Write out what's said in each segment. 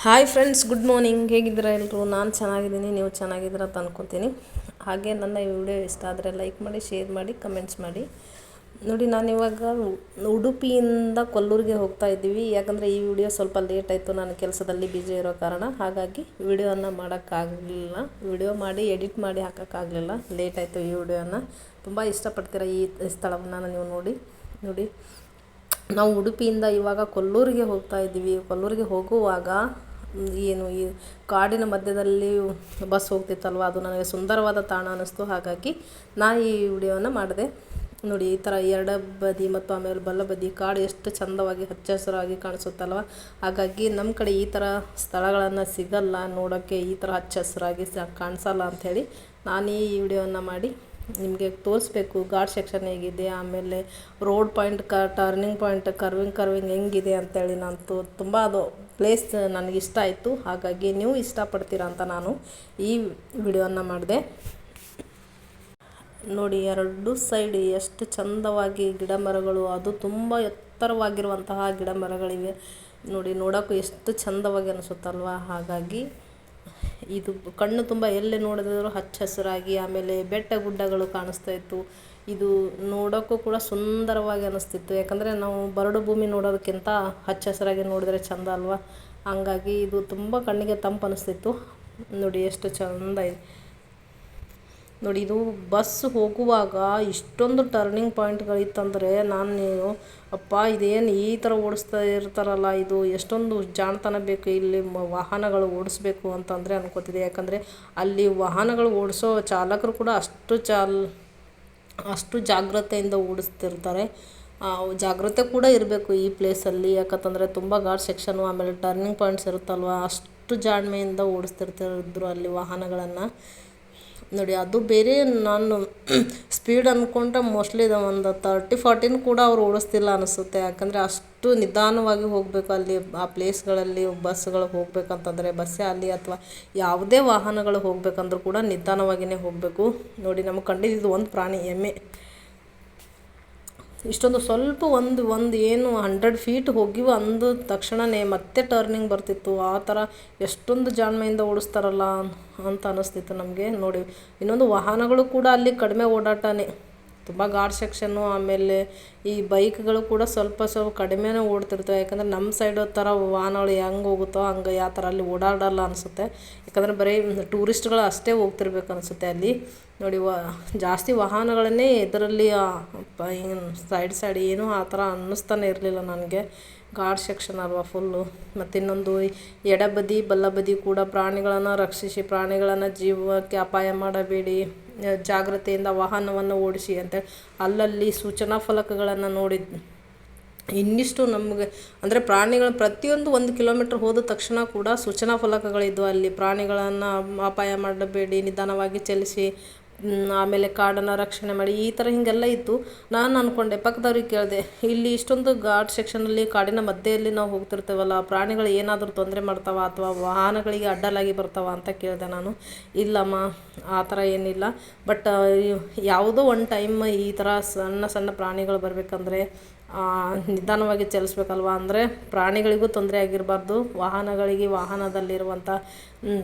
Hi friends, good morning. ಹೇಗಿದ್ದೀರಾ ಎಲ್ಲರೂ? ನಾನು ಚೆನ್ನಾಗಿದ್ದೀನಿ, ನೀವು ಚೆನ್ನಾಗಿದ್ದೀರಾ ಅಂತ ಅನ್ಕೊತೀನಿ. ಹಾಗೆ ನನ್ನ ಈ ವಿಡಿಯೋ ಇಷ್ಟ ಆದರೆ ಲೈಕ್ ಮಾಡಿ, ಶೇರ್ ಮಾಡಿ, ಕಮೆಂಟ್ಸ್ ಮಾಡಿ. ನೋಡಿ, ನಾನಿವಾಗ ಉಡುಪಿಯಿಂದ ಕೊಲ್ಲೂರಿಗೆ ಹೋಗ್ತಾ ಇದ್ದೀವಿ. ಯಾಕಂದರೆ ಈ ವಿಡಿಯೋ ಸ್ವಲ್ಪ ಲೇಟ್ ಆಯಿತು, ನಾನು ಕೆಲಸದಲ್ಲಿ ಬ್ಯುಸಿ ಇರೋ ಕಾರಣ. ಹಾಗಾಗಿ ವಿಡಿಯೋನ ಮಾಡೋಕ್ಕಾಗಲಿಲ್ಲ, ವಿಡಿಯೋ ಮಾಡಿ ಎಡಿಟ್ ಮಾಡಿ ಹಾಕೋಕ್ಕಾಗಲಿಲ್ಲ, ಲೇಟ್ ಆಯಿತು. ಈ ವಿಡಿಯೋನ ತುಂಬ ಇಷ್ಟಪಡ್ತೀರ ಈ ಸ್ಥಳವನ್ನು ನೀವು ನೋಡಿ. ನಾವು ಉಡುಪಿಯಿಂದ ಇವಾಗ ಕೊಲ್ಲೂರಿಗೆ ಹೋಗ್ತಾ ಇದ್ದೀವಿ. ಕೊಲ್ಲೂರಿಗೆ ಹೋಗುವಾಗ ಈ ಕಾಡಿನ ಮಧ್ಯದಲ್ಲಿ ಬಸ್ ಹೋಗ್ತಿತ್ತಲ್ವ, ಅದು ನನಗೆ ಸುಂದರವಾದ ತಾಣ ಅನ್ನಿಸ್ತು. ಹಾಗಾಗಿ ನಾನು ಈ ವಿಡಿಯೋನ ಮಾಡಿದೆ. ನೋಡಿ, ಈ ಥರ ಎಡ ಬದಿ ಮತ್ತು ಆಮೇಲೆ ಬಲ ಬದಿ ಕಾಡು ಎಷ್ಟು ಚಂದವಾಗಿ ಹಚ್ಚ ಹಸಿರಾಗಿ ಕಾಣಿಸುತ್ತಲ್ವ. ಹಾಗಾಗಿ ನಮ್ಮ ಕಡೆ ಈ ಥರ ಸ್ಥಳಗಳನ್ನು ಸಿಗಲ್ಲ ನೋಡೋಕ್ಕೆ, ಈ ಥರ ಹಚ್ಚ ಹಸಿರಾಗಿ ಕಾಣಿಸಲ್ಲ ಅಂಥೇಳಿ ನಾನು ಈ ವಿಡಿಯೋನ ಮಾಡಿ ನಿಮಗೆ ತೋರಿಸ್ಬೇಕು. ಘಾಟ್ ಸೆಕ್ಷನ್ ಹೇಗಿದೆ, ಆಮೇಲೆ road point, turning point, curving ಹೆಂಗಿದೆ ಅಂತೇಳಿ ನಾನು ತುಂಬ ಅದು ಪ್ಲೇಸ್ ನನಗಿಷ್ಟ ಆಯಿತು. ಹಾಗಾಗಿ ನೀವು ಇಷ್ಟಪಡ್ತೀರಾ ಅಂತ ನಾನು ಈ ವಿಡಿಯೋನ ಮಾಡಿದೆ. ನೋಡಿ, ಎರಡು ಸೈಡ್ ಎಷ್ಟು ಚಂದವಾಗಿ ಗಿಡ ಮರಗಳು, ಅದು ತುಂಬ ಎತ್ತರವಾಗಿರುವಂತಹ ಗಿಡ ಮರಗಳಿವೆ. ನೋಡಿ, ನೋಡೋಕ್ಕೂ ಎಷ್ಟು ಚಂದವಾಗಿ ಅನಿಸುತ್ತಲ್ವ. ಹಾಗಾಗಿ ಇದು ಕಣ್ಣು ತುಂಬ ಎಲ್ಲಿ ನೋಡಿದ್ರು ಹಚ್ಚ ಹಸಿರಾಗಿ, ಆಮೇಲೆ ಬೆಟ್ಟ ಗುಡ್ಡಗಳು ಕಾಣಿಸ್ತಾ ಇತ್ತು. ಇದು ನೋಡೋಕ್ಕೂ ಕೂಡ ಸುಂದರವಾಗಿ ಅನ್ನಿಸ್ತಿತ್ತು. ಯಾಕಂದರೆ ನಾವು ಬರಡು ಭೂಮಿ ನೋಡೋದಕ್ಕಿಂತ ಹಚ್ಚ ಹಸಿರಾಗಿ ನೋಡಿದ್ರೆ ಚಂದ ಅಲ್ವಾ. ಹಂಗಾಗಿ ಇದು ತುಂಬ ಕಣ್ಣಿಗೆ ತಂಪು ಅನ್ನಿಸ್ತಿತ್ತು. ನೋಡಿ ಎಷ್ಟು ಚಂದ ಇದೆ. ನೋಡಿ, ಇದು ಬಸ್ ಹೋಗುವಾಗ ಇಷ್ಟೊಂದು ಟರ್ನಿಂಗ್ ಪಾಯಿಂಟ್ಗಳಿತ್ತಂದರೆ ನಾನು ಅಪ್ಪ, ಇದೇನು ಈ ಥರ ಓಡಿಸ್ತಾ ಇರ್ತಾರಲ್ಲ, ಇದು ಎಷ್ಟೊಂದು ಜಾಣತನ ಬೇಕು ಇಲ್ಲಿ ವಾಹನಗಳು ಓಡಿಸ್ಬೇಕು ಅಂತಂದರೆ ಅನ್ಕೋತಿದ್ದೆ. ಯಾಕಂದರೆ ಅಲ್ಲಿ ವಾಹನಗಳು ಓಡಿಸೋ ಚಾಲಕರು ಕೂಡ ಅಷ್ಟು ಜಾಗ್ರತೆಯಿಂದ ಓಡಿಸ್ತಿರ್ತಾರೆ. ಜಾಗ್ರತೆ ಕೂಡ ಇರಬೇಕು ಈ ಪ್ಲೇಸಲ್ಲಿ. ಯಾಕಂತಂದರೆ ತುಂಬ ಘಾಟ್ ಸೆಕ್ಷನು, ಆಮೇಲೆ ಟರ್ನಿಂಗ್ ಪಾಯಿಂಟ್ಸ್ ಇರುತ್ತಲ್ವ, ಅಷ್ಟು ಜಾಣ್ಮೆಯಿಂದ ಓಡಿಸ್ತಿರ್ತಿದ್ರು ಅಲ್ಲಿ ವಾಹನಗಳನ್ನು. ನೋಡಿ, ಅದು ಬೇರೆ. ನಾನು ಸ್ಪೀಡ್ ಅಂದ್ಕೊಂಡ್ರೆ ಮೋಸ್ಟ್ಲಿ ಒಂದು 30-40 ಕೂಡ ಅವ್ರು ಓಡಿಸ್ತಿಲ್ಲ ಅನಿಸುತ್ತೆ. ಯಾಕಂದರೆ ಅಷ್ಟು ನಿಧಾನವಾಗಿ ಹೋಗಬೇಕು ಅಲ್ಲಿ ಆ ಪ್ಲೇಸ್ಗಳಲ್ಲಿ. ಬಸ್ಗಳು ಹೋಗ್ಬೇಕಂತಂದರೆ, ಬಸ್ಸೇ ಅಲ್ಲಿ ಅಥವಾ ಯಾವುದೇ ವಾಹನಗಳು ಹೋಗ್ಬೇಕಂದ್ರೂ ಕೂಡ ನಿಧಾನವಾಗಿಯೇ ಹೋಗಬೇಕು. ನೋಡಿ, ನಮಗೆ ಕಂಡಿದ್ದು ಒಂದು ಪ್ರಾಣಿ, ಎಮ್ಮೆ. ಇಷ್ಟೊಂದು ಸ್ವಲ್ಪ ಒಂದು ಏನು 100 ಫೀಟ್ ಹೋಗಿವು ಅಂದ ತಕ್ಷಣವೇ ಮತ್ತೆ ಟರ್ನಿಂಗ್ ಬರ್ತಿತ್ತು. ಆ ಥರ ಎಷ್ಟೊಂದು ಜಾಣ್ಮೆಯಿಂದ ಓಡಿಸ್ತಾರಲ್ಲ ಅಂತ ಅನ್ನಿಸ್ತಿತ್ತು ನಮಗೆ. ನೋಡಿ, ಇನ್ನೊಂದು ವಾಹನಗಳು ಕೂಡ ಅಲ್ಲಿ ಕಡಿಮೆ ಓಡಾಟನೇ, ತುಂಬ ಘಾಟ್ ಸೆಕ್ಷನ್ನು. ಆಮೇಲೆ ಈ ಬೈಕ್ಗಳು ಕೂಡ ಸ್ವಲ್ಪ ಕಡಿಮೆನೇ ಓಡ್ತಿರ್ತವೆ. ಯಾಕಂದರೆ ನಮ್ಮ ಸೈಡ್ ಥರ ವಾಹನಗಳು ಹೆಂಗೆ ಹೋಗುತ್ತೋ ಹಂಗೆ ಯಾವ ಥರ ಅಲ್ಲಿ ಓಡಾಡಲ್ಲ ಅನಿಸುತ್ತೆ. ಯಾಕಂದರೆ ಬರೀ ಟೂರಿಸ್ಟ್ಗಳು ಅಷ್ಟೇ ಹೋಗ್ತಿರ್ಬೇಕು ಅನಿಸುತ್ತೆ ಅಲ್ಲಿ. ನೋಡಿ, ಜಾಸ್ತಿ ವಾಹನಗಳನ್ನೇ ಇದರಲ್ಲಿ ಸೈಡ್ ಏನೂ ಆ ಥರ ಅನ್ನಿಸ್ತಾನೆ ಇರಲಿಲ್ಲ ನನಗೆ. ಘಾಟ್ ಸೆಕ್ಷನ್ ಅಲ್ವಾ ಫುಲ್ಲು. ಮತ್ತು ಇನ್ನೊಂದು ಎಡಬದಿ ಬಲಬದಿ ಕೂಡ ಪ್ರಾಣಿಗಳನ್ನು ರಕ್ಷಿಸಿ, ಪ್ರಾಣಿಗಳನ್ನು ಜೀವಕ್ಕೆ ಅಪಾಯ ಮಾಡಬೇಡಿ, ಜಾಗ್ರತೆಯಿಂದ ವಾಹನವನ್ನು ಓಡಿಸಿ ಅಂತ ಅಲ್ಲಲ್ಲಿ ಸೂಚನಾ ಫಲಕಗಳನ್ನು ನೋಡಿ ಇನ್ನಿಷ್ಟು ನಮಗೆ ಅಂದರೆ ಪ್ರಾಣಿಗಳ ಪ್ರತಿಯೊಂದು 1 ಕಿಲೋಮೀಟ್ರ್ ಹೋದ ತಕ್ಷಣ ಕೂಡ ಸೂಚನಾ ಫಲಕಗಳಿದ್ವು ಅಲ್ಲಿ. ಪ್ರಾಣಿಗಳನ್ನು ಅಪಾಯ ಮಾಡಬೇಡಿ, ನಿಧಾನವಾಗಿ ಚಲಿಸಿ, ಆಮೇಲೆ ಕಾಡನ್ನು ರಕ್ಷಣೆ ಮಾಡಿ, ಈ ಥರ ಹೀಗೆಲ್ಲ ಇತ್ತು. ನಾನು ಅಂದ್ಕೊಂಡೆ, ಪಕ್ಕದವ್ರಿಗೆ ಕೇಳಿದೆ, ಇಲ್ಲಿ ಇಷ್ಟೊಂದು ಘಾಟ್ ಸೆಕ್ಷನಲ್ಲಿ ಕಾಡಿನ ಮಧ್ಯೆಯಲ್ಲಿ ನಾವು ಹೋಗ್ತಿರ್ತೇವಲ್ಲ, ಪ್ರಾಣಿಗಳು ಏನಾದರೂ ತೊಂದರೆ ಮಾಡ್ತಾವ ಅಥವಾ ವಾಹನಗಳಿಗೆ ಅಡ್ಡಲಾಗಿ ಬರ್ತಾವ ಅಂತ ಕೇಳಿದೆ ನಾನು. ಇಲ್ಲಮ್ಮ, ಆ ಥರ ಏನಿಲ್ಲ. ಬಟ್ ಯಾವುದೋ ಒಂದು ಟೈಮ್ ಈ ಥರ ಸಣ್ಣ ಪ್ರಾಣಿಗಳು ಬರಬೇಕಂದ್ರೆ ನಿಧಾನವಾಗಿ ಚಲಿಸ್ಬೇಕಲ್ವ. ಅಂದರೆ ಪ್ರಾಣಿಗಳಿಗೂ ತೊಂದರೆ ಆಗಿರಬಾರ್ದು, ವಾಹನದಲ್ಲಿರುವಂಥ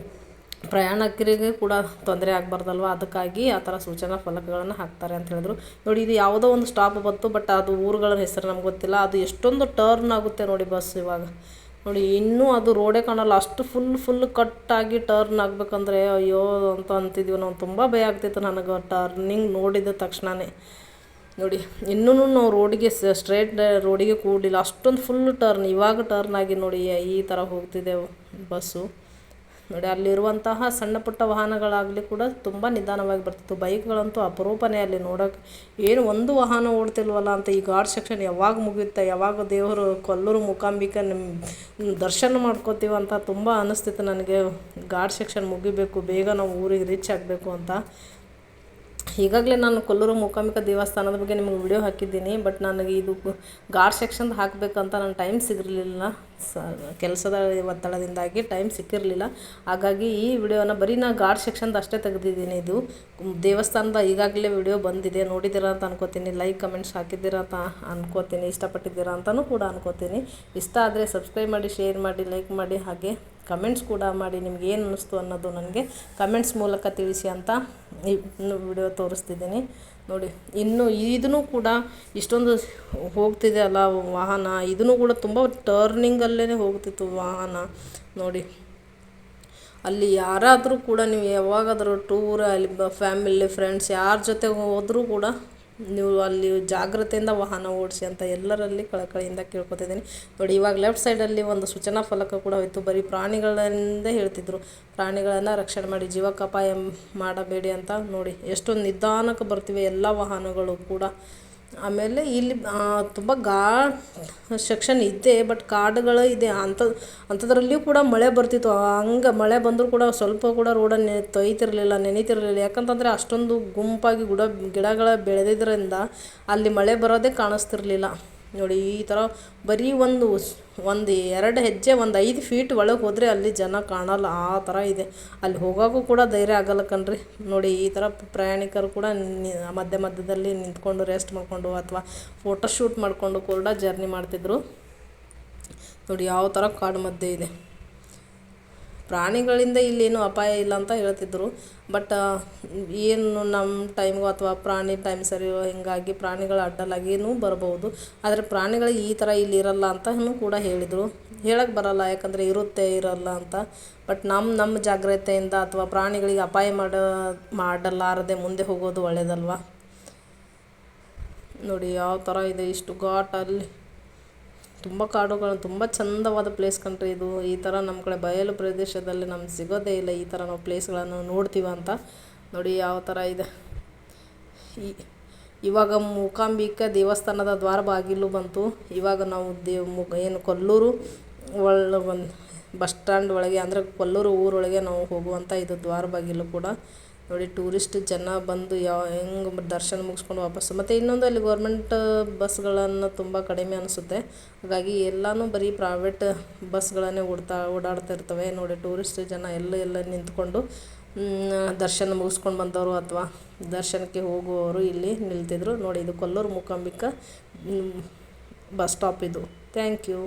ಪ್ರಯಾಣಿಕರಿಗೆ ಕೂಡ ತೊಂದರೆ ಆಗಬಾರ್ದಲ್ವ. ಅದಕ್ಕಾಗಿ ಆ ಥರ ಸೂಚನಾ ಫಲಕಗಳನ್ನು ಹಾಕ್ತಾರೆ ಅಂತ ಹೇಳಿದ್ರು. ನೋಡಿ, ಇದು ಯಾವುದೋ ಒಂದು ಸ್ಟಾಪ್ ಬಂತು, ಬಟ್ ಅದು ಊರುಗಳ ಹೆಸರು ನಮ್ಗೆ ಗೊತ್ತಿಲ್ಲ. ಅದು ಎಷ್ಟೊಂದು ಟರ್ನ್ ಆಗುತ್ತೆ ನೋಡಿ ಬಸ್ ಇವಾಗ. ನೋಡಿ, ಇನ್ನೂ ಅದು ರೋಡೇ ಕಾಣಲ್ಲ, ಅಷ್ಟು ಫುಲ್ ಕಟ್ಟಾಗಿ ಟರ್ನ್ ಆಗಬೇಕಂದ್ರೆ ಅಯ್ಯೋ ಅಂತ ಅಂತಿದ್ವಿ ನಾವು. ತುಂಬ ಭಯ ಆಗ್ತಿತ್ತು ನನಗೆ ಟರ್ನಿಂಗ್ ನೋಡಿದ ತಕ್ಷಣವೇ. ನೋಡಿ, ಇನ್ನೂ ನಾವು ರೋಡಿಗೆ ಸ್ಟ್ರೇಟ್ ರೋಡಿಗೆ ಕೂಡಲಿಲ್ಲ, ಅಷ್ಟೊಂದು ಫುಲ್ ಟರ್ನ್. ಇವಾಗ ಟರ್ನ್ ಆಗಿ ನೋಡಿ ಈ ಥರ ಹೋಗ್ತಿದೆ ಬಸ್ಸು. ನೋಡಿ, ಅಲ್ಲಿರುವಂತಹ ಸಣ್ಣ ಪುಟ್ಟ ವಾಹನಗಳಾಗಲಿ ಕೂಡ ತುಂಬ ನಿಧಾನವಾಗಿ ಬರ್ತಿತ್ತು. ಬೈಕ್ಗಳಂತೂ ಅಪರೂಪನೇ ಅಲ್ಲಿ ನೋಡೋಕೆ. ಏನು ಒಂದು ವಾಹನ ಓಡ್ತಿಲ್ವಲ್ಲ ಅಂತ. ಈ ಘಾಟ್ ಸೆಕ್ಷನ್ ಯಾವಾಗ ಮುಗಿಯುತ್ತೆ, ಯಾವಾಗ ದೇವರು ಕೊಲ್ಲೂರು ಮೂಕಾಂಬಿಕೆ ದರ್ಶನ ಮಾಡ್ಕೋತೀವಿ ಅಂತ ತುಂಬ ಅನ್ನಿಸ್ತಿತ್ತು ನನಗೆ. ಘಾಟ್ ಸೆಕ್ಷನ್ ಮುಗಿಬೇಕು, ಬೇಗ ನಾವು ಊರಿಗೆ ರೀಚ್ ಆಗಬೇಕು ಅಂತ. ಈಗಾಗಲೇ ನಾನು ಕೊಲ್ಲೂರು ಮೂಕಾಂಬಿಕಾ ದೇವಸ್ಥಾನದ ಬಗ್ಗೆ ನಿಮಗೆ ವಿಡಿಯೋ ಹಾಕಿದ್ದೀನಿ. ಬಟ್ ನನಗೆ ಇದು ಘಾಟ್ ಸೆಕ್ಷನ್ ಹಾಕಬೇಕಂತ ನನ್ನ ಟೈಮ್ ಸಿಗಿರಲಿಲ್ಲ, ಕೆಲಸದ ಒತ್ತಡದಿಂದಾಗಿ ಟೈಮ್ ಸಿಕ್ಕಿರಲಿಲ್ಲ. ಹಾಗಾಗಿ ಈ ವಿಡಿಯೋನ ಬರೀ ನಾನು ಘಾಟ್ ಸೆಕ್ಷನ್ದು ಅಷ್ಟೇ ತೆಗೆದಿದ್ದೀನಿ. ಇದು ದೇವಸ್ಥಾನದ ಈಗಾಗಲೇ ವಿಡಿಯೋ ಬಂದಿದೆ, ನೋಡಿದ್ದೀರಾ ಅಂತ ಅನ್ಕೋತೀನಿ. ಲೈಕ್ ಕಮೆಂಟ್ಸ್ ಹಾಕಿದ್ದೀರಾ ಅಂತ ಅನ್ಕೋತೀನಿ, ಇಷ್ಟಪಟ್ಟಿದ್ದೀರಾ ಅಂತಲೂ ಕೂಡ ಅನ್ಕೋತೀನಿ. ಇಷ್ಟ ಆದರೆ ಸಬ್ಸ್ಕ್ರೈಬ್ ಮಾಡಿ, ಶೇರ್ ಮಾಡಿ, ಲೈಕ್ ಮಾಡಿ, ಹಾಗೆ ಕಮೆಂಟ್ಸ್ ಕೂಡ ಮಾಡಿ ನಿಮ್ಗೆ ಏನು ಅನ್ನಿಸ್ತು ಅನ್ನೋದು ನನಗೆ ಕಮೆಂಟ್ಸ್ ಮೂಲಕ ತಿಳಿಸಿ ಅಂತ ಈ ವಿಡಿಯೋ ತೋರಿಸ್ತಿದ್ದೀನಿ ನೋಡಿ. ಇನ್ನು ಇದೂ ಕೂಡ ಇಷ್ಟೊಂದು ಹೋಗ್ತಿದೆ ಅಲ್ಲ ವಾಹನ, ಇದೂ ಕೂಡ ತುಂಬ ಟರ್ನಿಂಗಲ್ಲೇ ಹೋಗ್ತಿತ್ತು ವಾಹನ ನೋಡಿ. ಅಲ್ಲಿ ಯಾರಾದರೂ ಕೂಡ ನೀವು ಯಾವಾಗಾದರೂ ಟೂರ್ ಅಲ್ಲಿ ಫ್ಯಾಮಿಲಿ ಫ್ರೆಂಡ್ಸ್ ಯಾರ ಜೊತೆ ಹೋದರೂ ಕೂಡ ನೀವು ಅಲ್ಲಿ ಜಾಗ್ರತೆಯಿಂದ ವಾಹನ ಓಡಿಸಿ ಅಂತ ಎಲ್ಲರಲ್ಲಿ ಕಳಕಳಿಯಿಂದ ಕೇಳ್ಕೊತಿದ್ದೀನಿ ನೋಡಿ. ಇವಾಗ ಲೆಫ್ಟ್ ಸೈಡಲ್ಲಿ ಒಂದು ಸೂಚನಾ ಫಲಕ ಕೂಡ ಹೋಯಿತು. ಬರೀ ಪ್ರಾಣಿಗಳಿಂದ ಹೇಳ್ತಿದ್ರು, ಪ್ರಾಣಿಗಳನ್ನು ರಕ್ಷಣೆ ಮಾಡಿ, ಜೀವಕ್ಕೆ ಅಪಾಯ ಮಾಡಬೇಡಿ ಅಂತ ನೋಡಿ. ಎಷ್ಟೊಂದು ನಿಧಾನಕ್ಕೆ ಬರ್ತಿವೆ ಎಲ್ಲ ವಾಹನಗಳು ಕೂಡ. ಆಮೇಲೆ ಇಲ್ಲಿ ತುಂಬ ಸೆಕ್ಷನ್ ಇದೆ, ಬಟ್ ಕಾಡುಗಳು ಇದೆ ಅಂಥದ್ರಲ್ಲಿಯೂ ಕೂಡ ಮಳೆ ಬರ್ತಿತ್ತು. ಹಂಗೆ ಮಳೆ ಬಂದರೂ ಕೂಡ ಸ್ವಲ್ಪ ಕೂಡ ರೋಡನ್ನು ತೊಯ್ತಿರಲಿಲ್ಲ, ನೆನೀತಿರಲಿಲ್ಲ. ಯಾಕಂತಂದರೆ ಅಷ್ಟೊಂದು ಗುಂಪಾಗಿ ಗಿಡಗಳ ಬೆಳೆದಿದ್ದರಿಂದ ಅಲ್ಲಿ ಮಳೆ ಬರೋದೇ ಕಾಣಿಸ್ತಿರ್ಲಿಲ್ಲ ನೋಡಿ. ಈ ಥರ ಬರೀ ಒಂದು 2 ಹೆಜ್ಜೆ 5 ಫೀಟ್ ಒಳಗೆ ಹೋದರೆ ಅಲ್ಲಿ ಜನ ಕಾಣಲ್ಲ, ಆ ಥರ ಇದೆ. ಅಲ್ಲಿ ಹೋಗೋಕ್ಕೂ ಕೂಡ ಧೈರ್ಯ ಆಗಲ್ಲ ಕಣ್ರಿ ನೋಡಿ. ಈ ಥರ ಪ್ರಯಾಣಿಕರು ಕೂಡ ಮಧ್ಯದಲ್ಲಿ ನಿಂತ್ಕೊಂಡು ರೆಸ್ಟ್ ಮಾಡಿಕೊಂಡು ಅಥವಾ ಫೋಟೋಶೂಟ್ ಮಾಡಿಕೊಂಡು ಕೂಡ ಜರ್ನಿ ಮಾಡ್ತಿದ್ರು ನೋಡಿ. ಯಾವ ಥರ ಕಾಡು ಮಧ್ಯೆ ಇದೆ. ಪ್ರಾಣಿಗಳಿಂದ ಇಲ್ಲೇನು ಅಪಾಯ ಇಲ್ಲ ಅಂತ ಹೇಳ್ತಿದ್ರು, ಬಟ್ ಏನು ನಮ್ಮ ಟೈಮ್ಗೂ ಅಥವಾ ಪ್ರಾಣಿ ಟೈಮ್ ಸರಿ ಹೀಗಾಗಿ ಪ್ರಾಣಿಗಳ ಅಡ್ಡಲಾಗಿಯೂ ಬರ್ಬೋದು. ಆದರೆ ಪ್ರಾಣಿಗಳಿಗೆ ಈ ಥರ ಇಲ್ಲಿ ಇರಲ್ಲ ಅಂತಲೂ ಕೂಡ ಹೇಳಿದರು. ಹೇಳಕ್ಕೆ ಬರಲ್ಲ, ಯಾಕಂದರೆ ಇರುತ್ತೆ ಇರಲ್ಲ ಅಂತ. ಬಟ್ ನಮ್ಮ ಜಾಗ್ರತೆಯಿಂದ ಅಥವಾ ಪ್ರಾಣಿಗಳಿಗೆ ಅಪಾಯ ಮಾಡಲಾರದೆ ಮುಂದೆ ಹೋಗೋದು ಒಳ್ಳೆಯದಲ್ವ ನೋಡಿ. ಯಾವ ಥರ ಇದೆ ಇಷ್ಟು ಘಾಟಲ್ಲಿ ತುಂಬ ಕಾಡುಗಳು, ತುಂಬ ಚಂದವಾದ ಪ್ಲೇಸ್ ಕಣ್ರಿ ಇದು. ಈ ಥರ ನಮ್ಮ ಕಡೆ ಬಯಲು ಪ್ರದೇಶದಲ್ಲಿ ನಮ್ಗೆ ಸಿಗೋದೇ ಇಲ್ಲ ಈ ಥರ ನಾವು ಪ್ಲೇಸ್ಗಳನ್ನು ನೋಡ್ತೀವಿ ಅಂತ ನೋಡಿ. ಯಾವ ಥರ ಇದೆ. ಇವಾಗ ಮೂಕಾಂಬಿಕಾ ದೇವಸ್ಥಾನದ ದ್ವಾರ ಬಾಗಿಲು ಬಂತು. ಇವಾಗ ನಾವು ಏನು ಕೊಲ್ಲೂರು ಒಂದು ಬಸ್ ಸ್ಟ್ಯಾಂಡ್ ಒಳಗೆ, ಅಂದರೆ ಕೊಲ್ಲೂರು ಊರೊಳಗೆ ನಾವು ಹೋಗುವಂಥ ಇದು ದ್ವಾರ ಬಾಗಿಲು ಕೂಡ ನೋಡಿ. ಟೂರಿಸ್ಟ್ ಜನ ಬಂದು ಹೆಂಗೆ ದರ್ಶನ ಮುಗಿಸ್ಕೊಂಡು ವಾಪಸ್ಸು. ಮತ್ತು ಇನ್ನೊಂದು ಅಲ್ಲಿ ಗೌರ್ಮೆಂಟ್ ಬಸ್ಗಳನ್ನು ತುಂಬ ಕಡಿಮೆ ಅನಿಸುತ್ತೆ. ಹಾಗಾಗಿ ಎಲ್ಲನೂ ಬರೀ ಪ್ರೈವೇಟ್ ಬಸ್ಗಳನ್ನೇ ಓಡಾಡ್ತಾ ಇರ್ತವೆ ನೋಡಿ. ಟೂರಿಸ್ಟ್ ಜನ ಎಲ್ಲ ನಿಂತ್ಕೊಂಡು ದರ್ಶನ ಮುಗಿಸ್ಕೊಂಡು ಬಂದವರು ಅಥವಾ ದರ್ಶನಕ್ಕೆ ಹೋಗುವವರು ಇಲ್ಲಿ ನಿಲ್ತಿದ್ರು ನೋಡಿ. ಇದು ಕೊಲ್ಲೂರು ಮೂಕಾಂಬಿಕಾ ಬಸ್ ಸ್ಟಾಪ್ ಇದು. Thank you.